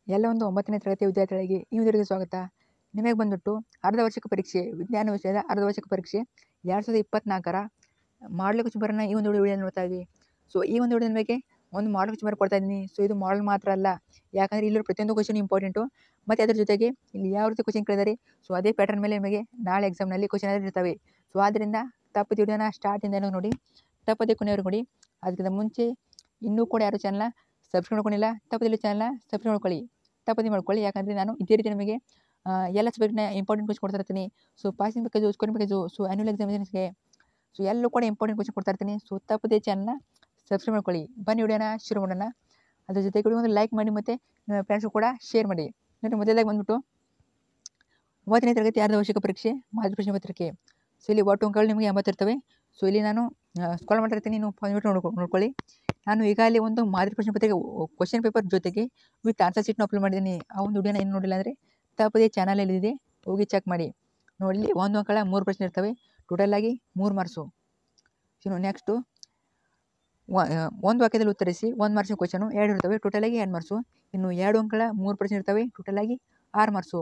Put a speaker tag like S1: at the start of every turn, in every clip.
S1: ಎಲ್ಲ ಒಂದು 9ನೇ ತರಗತಿ ವಿದ್ಯಾರ್ಥಿಗಳಿಗೆ ಈ ವಿಡಿಯೋಗೆ ಸ್ವಾಗತ. ನಿಮಗೆ ಬಂದ್ಬಿಟ್ಟು ಅರ್ಧ ವಾರ್ಷಿಕ ಪರೀಕ್ಷೆ ವಿಜ್ಞಾನ ವಿಷಯದ ಅರ್ಧ ವಾರ್ಷಿಕ ಪರೀಕ್ಷೆ 2024ರ ಮಾಡಲ್ ಕ್ವೆಶ್ಚನ್ ಪೇಪರ್ನ ಈ ಒಂದು ವಿಡಿಯೋ ನೋಡ್ತಾ ಇದ್ದೀವಿ. ಸೊ ಈ ಒಂದು ವಿಡಿಯೋ ನಿಮಗೆ ಒಂದು ಮಾಡಲ್ ಕ್ವೆಶ್ಚನ್ ಪೇಪರ್ ಕೊಡ್ತಾ ಇದ್ದೀನಿ. ಸೊ ಇದು ಮಾಡಲ್ ಮಾತ್ರ ಅಲ್ಲ, ಯಾಕಂದರೆ ಇಲ್ಲಿರೋ ಪ್ರತಿಯೊಂದು ಕ್ವೆಶ್ಚನ್ ಇಂಪಾರ್ಟೆಂಟು, ಮತ್ತು ಅದರ ಜೊತೆಗೆ ಇಲ್ಲಿ ಯಾವ ರೀತಿ ಕ್ವೆಶ್ಚನ್ ಕೇಳಿದ್ದಾರೆ ಸೊ ಅದೇ ಪ್ಯಾಟರ್ನ್ ಮೇಲೆ ನಿಮಗೆ ನಾಳೆ ಎಕ್ಸಾಮ್ನಲ್ಲಿ ಕ್ವೆಶ್ಚನ್ ಇರ್ತವೆ. ಸೊ ಆದ್ದರಿಂದ ತಪ್ಪದೆ ವಿಡಿಯೋನ ಸ್ಟಾರ್ಟಿಂದ ನೋಡಿ, ತಪ್ಪದೆ ಕೊನೆಯವರು ನೋಡಿ. ಅದಕ್ಕಿಂತ ಮುಂಚೆ ಇನ್ನೂ ಕೂಡ ಯಾರು ಚಾನಲ್ನ ಸಬ್ಸ್ಕ್ರೈಬ್ ಮಾಡ್ಕೊಂಡಿಲ್ಲ, ತಪ್ಪದಲ್ಲಿ ಚಾನಲ್ನ ಸಬ್ಸ್ಕ್ರೈಬ್ ಮಾಡ್ಕೊಳ್ಳಿ, ತಪ್ಪದೆ ಮಾಡ್ಕೊಳ್ಳಿ. ಯಾಕಂದರೆ ನಾನು ಇದೇ ರೀತಿ ನಿಮಗೆ ಎಲ್ಲ ಸಬ್ಜೆಕ್ಟ್ನ ಇಂಪಾರ್ಟೆಂಟ್ ಕ್ವೆಶ್ಚನ್ ಕೊಡ್ತಾ ಇರ್ತೀನಿ. So passing package, scoring package, so annual ಎಕ್ಸಾಮಿನೇಷನ್ಸ್ಗೆ ಸೊ ಎಲ್ಲೂ ಕೂಡ ಇಂಪಾರ್ಟೆಂಟ್ ಕ್ವೆಶ್ಚನ್ ಕೊಡ್ತಾ ಇರ್ತೀನಿ. ಸೊ ತಪ್ಪದೆ ಚಾನಲ್ನ ಸಬ್ಸ್ಕ್ರೈಬ್ ಮಾಡ್ಕೊಳ್ಳಿ. ಬನ್ನಿ ವಿಡಿಯೋನ ಶುರು ಮಾಡೋಣ. ಅದ್ರ ಜೊತೆಗೆ ಒಂದು ಲೈಕ್ ಮಾಡಿ ಮತ್ತು ನಿಮ್ಮ ಫ್ರೆಂಡ್ಸು ಕೂಡ ಶೇರ್ ಮಾಡಿ. ನೋಡಿ, ಮೊದಲಾಗಿ ಬಂದ್ಬಿಟ್ಟು 9ನೇ ತರಗತಿ ಅರ್ಧ ವಾರ್ಷಿಕ ಪರೀಕ್ಷೆ ಮಾದರಿ ಪ್ರಶ್ನೆ ಪತ್ರಿಕೆ. ಸೊ ಇಲ್ಲಿ ಒಟ್ಟು ಅಂಕಗಳು ನಿಮಗೆ 80 ಇರ್ತವೆ. ಸೊ ಇಲ್ಲಿ ನಾನು ಸ್ಕ್ರಾಲ್ ಮಾಡಿರ್ತೀನಿ, ನೀವು ಪಾಯಿಂಟ್ ನೋಡ್ಕೊಳ್ಳಿ. ನಾನು ಈಗಾಗಲೇ ಒಂದು ಮಾದರಿ ಪ್ರಶ್ನೆ ಪತ್ರಿಕೆ ಕ್ವಶನ್ ಪೇಪರ್ ಜೊತೆಗೆ ವಿತ್ ಆನ್ಸರ್ ಶೀಟ್ನ ಅಪ್ಲೋಡ್ ಮಾಡಿದ್ದೀನಿ. ಆ ಒಂದು ವಿಡಿಯೋನ ಏನು ನೋಡಿಲ್ಲ ಅಂದರೆ ತಪ್ಪದೇ ಚಾನಲಲ್ಲಿ ಇದೆ, ಹೋಗಿ ಚೆಕ್ ಮಾಡಿ. ನೋಡಿ, ಒಂದು ಅಂಕಗಳ 3 ಪ್ರಶ್ನೆ ಇರ್ತವೆ, ಟೋಟಲಾಗಿ 3 ಮಾರ್ಕ್ಸು. ಇನ್ನು ನೆಕ್ಸ್ಟು ಒಂದು ವಾಕ್ಯದಲ್ಲಿ ಉತ್ತರಿಸಿ 1 ಮಾರ್ಕ್ಸಿನ ಕ್ವಶನು 2 ಇರ್ತವೆ, ಟೋಟಲಾಗಿ 2 ಮಾರ್ಕ್ಸು. ಇನ್ನು 2 ಅಂಕಗಳ 3 ಪ್ರಶ್ನೆ ಇರ್ತವೆ, ಟೋಟಲಾಗಿ 6 ಮಾರ್ಕ್ಸು.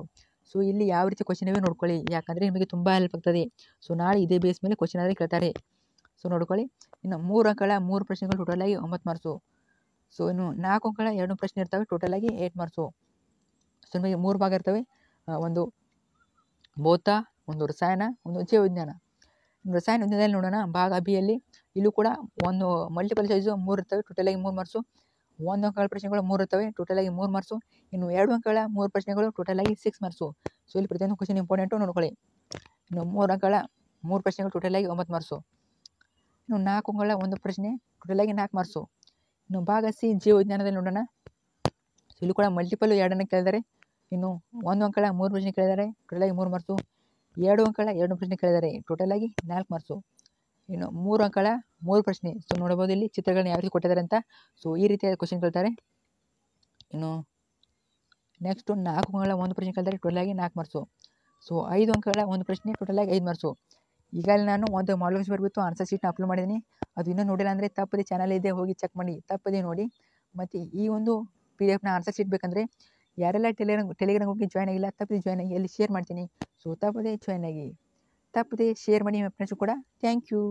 S1: ಸೊ ಇಲ್ಲಿ ಯಾವ ರೀತಿ ಕ್ವಶನ್ ಇವೆ ನೋಡ್ಕೊಳ್ಳಿ, ಯಾಕಂದರೆ ನಿಮಗೆ ತುಂಬ ಹೆಲ್ಪ್ ಆಗ್ತದೆ. ಸೊ ನಾಳೆ ಇದೇ ಬೇಸ್ ಮೇಲೆ ಕ್ವಶನ್ ಆದರೆ ಕೇಳ್ತಾರೆ. ಸೊ ನೋಡ್ಕೊಳ್ಳಿ. ಇನ್ನು 3 ಅಂಕಗಳ 3 ಪ್ರಶ್ನೆಗಳು ಟೋಟಲಾಗಿ 9 ಮಾರ್ಕ್ಸು. ಸೊ ಇನ್ನು 4 ಅಂಕಗಳ 2 ಪ್ರಶ್ನೆ ಇರ್ತವೆ, ಟೋಟಲಾಗಿ 8 ಮಾರ್ಕ್ಸು. ಸೊ ನಿಮಗೆ 3 ಭಾಗ ಇರ್ತವೆ, ಒಂದು ಭೌತ, ಒಂದು ರಸಾಯನ, ಒಂದು ಜೀವವಿಜ್ಞಾನ. ರಸಾಯನ ವಿಜ್ಞಾನದಲ್ಲಿ ನೋಡೋಣ, ಭಾಗ ಬಿಯಲ್ಲಿ ಇಲ್ಲೂ ಕೂಡ ಒಂದು ಮಲ್ಟಿಪಲ್ ಚಾಯ್ಸು 3 ಇರ್ತವೆ, ಟೋಟಲಾಗಿ 3 ಮಾರ್ಕ್ಸು. 1 ಅಂಕಗಳ ಪ್ರಶ್ನೆಗಳು 3 ಇರ್ತವೆ, ಟೋಟಲಾಗಿ 3 ಮಾರ್ಕ್ಸು. ಇನ್ನು 2 ಅಂಕಗಳ 3 ಪ್ರಶ್ನೆಗಳು ಟೋಟಲಾಗಿ 6 ಮಾರ್ಕ್ಸು. ಸೊ ಇಲ್ಲಿ ಪ್ರತಿಯೊಂದು ಕ್ವಶನ್ ಇಂಪಾರ್ಟೆಂಟು ನೋಡ್ಕೊಳ್ಳಿ. ಇನ್ನು 3 ಅಂಕಗಳ 3 ಪ್ರಶ್ನೆಗಳು ಟೋಟಲಾಗಿ 9 ಮಾರ್ಕ್ಸು. ಇನ್ನು 4 ಅಂಕಗಳ 1 ಪ್ರಶ್ನೆ ಟೋಟಲಾಗಿ 4 ಮಾರ್ಕ್ಸು. ಇನ್ನು ಭಾಗ ಸಿ ಜೀವವಿಜ್ಞಾನದಲ್ಲಿ ನೋಡೋಣ, ಸೊ ಇಲ್ಲಿ ಕೂಡ ಮಲ್ಟಿಪಲ್ 2 ಕೇಳಿದ್ದಾರೆ. ಇನ್ನು 1 ಅಂಕಗಳ 3 ಪ್ರಶ್ನೆ ಕೇಳಿದ್ದಾರೆ, ಟೋಟಲಾಗಿ 3 ಮಾರ್ಕ್ಸು. 2 ಅಂಕಗಳ 2 ಪ್ರಶ್ನೆ ಕೇಳಿದ್ದಾರೆ, ಟೋಟಲಾಗಿ 4 ಮಾರ್ಕ್ಸು. ಇನ್ನು 3 ಅಂಕಗಳ 3 ಪ್ರಶ್ನೆ. ಸೊ ನೋಡ್ಬೋದು ಇಲ್ಲಿ ಚಿತ್ರಗಳನ್ನ ಯಾವ ರೀತಿ ಕೊಟ್ಟಿದ್ದಾರೆ ಅಂತ. ಸೊ ಈ ರೀತಿಯಾದ ಕ್ವಶನ್ ಕೇಳ್ತಾರೆ. ಇನ್ನು ನೆಕ್ಸ್ಟು 4 ಅಂಕಗಳ 1 ಪ್ರಶ್ನೆ ಕೇಳಿದ್ದಾರೆ, ಟೋಟಲಾಗಿ 4 ಮಾರ್ಕ್ಸು. ಸೊ 5 ಅಂಕಗಳ 1 ಪ್ರಶ್ನೆ, ಟೋಟಲಾಗಿ 5 ಮಾರ್ಕ್ಸು. ಈಗಾಗಲೇ ನಾನು ಒಂದು ಮಾಡಲ್ ಕ್ವೆಶ್ಚನ್ ಬರ್ಬಿಟ್ಟು ಆನ್ಸರ್ ಶೀಟ್ನ ಅಪ್ಲೋಡ್ ಮಾಡಿದ್ದೀನಿ. ಅದು ಇನ್ನೂ ನೋಡಿಲ್ಲ ಅಂದರೆ ತಪ್ಪದೆ ಚಾನಲ್ ಇದೆ, ಹೋಗಿ ಚೆಕ್ ಮಾಡಿ, ತಪ್ಪದೆ ನೋಡಿ. ಮತ್ತು ಈ ಒಂದು PDF ನ ಆನ್ಸರ್ ಶೀಟ್ ಬೇಕಂದರೆ ಯಾರೆಲ್ಲ ಟೆಲಿಗ್ರಾಮ್ ಹೋಗಿ ಜಾಯ್ನ್ ಆಗಿಲ್ಲ, ತಪ್ಪದೆ ಜಾಯ್ನ್ ಆಗಿ, ಅಲ್ಲಿ ಶೇರ್ ಮಾಡ್ತೀನಿ. ಸೊ ತಪ್ಪದೆ ಜಾಯ್ನ್ ಆಗಿ, ತಪ್ಪದೆ ಶೇರ್ ಮಾಡಿ ನಿಮ್ಮ ಫ್ರೆಂಡ್ಸು ಕೂಡ. Thank you.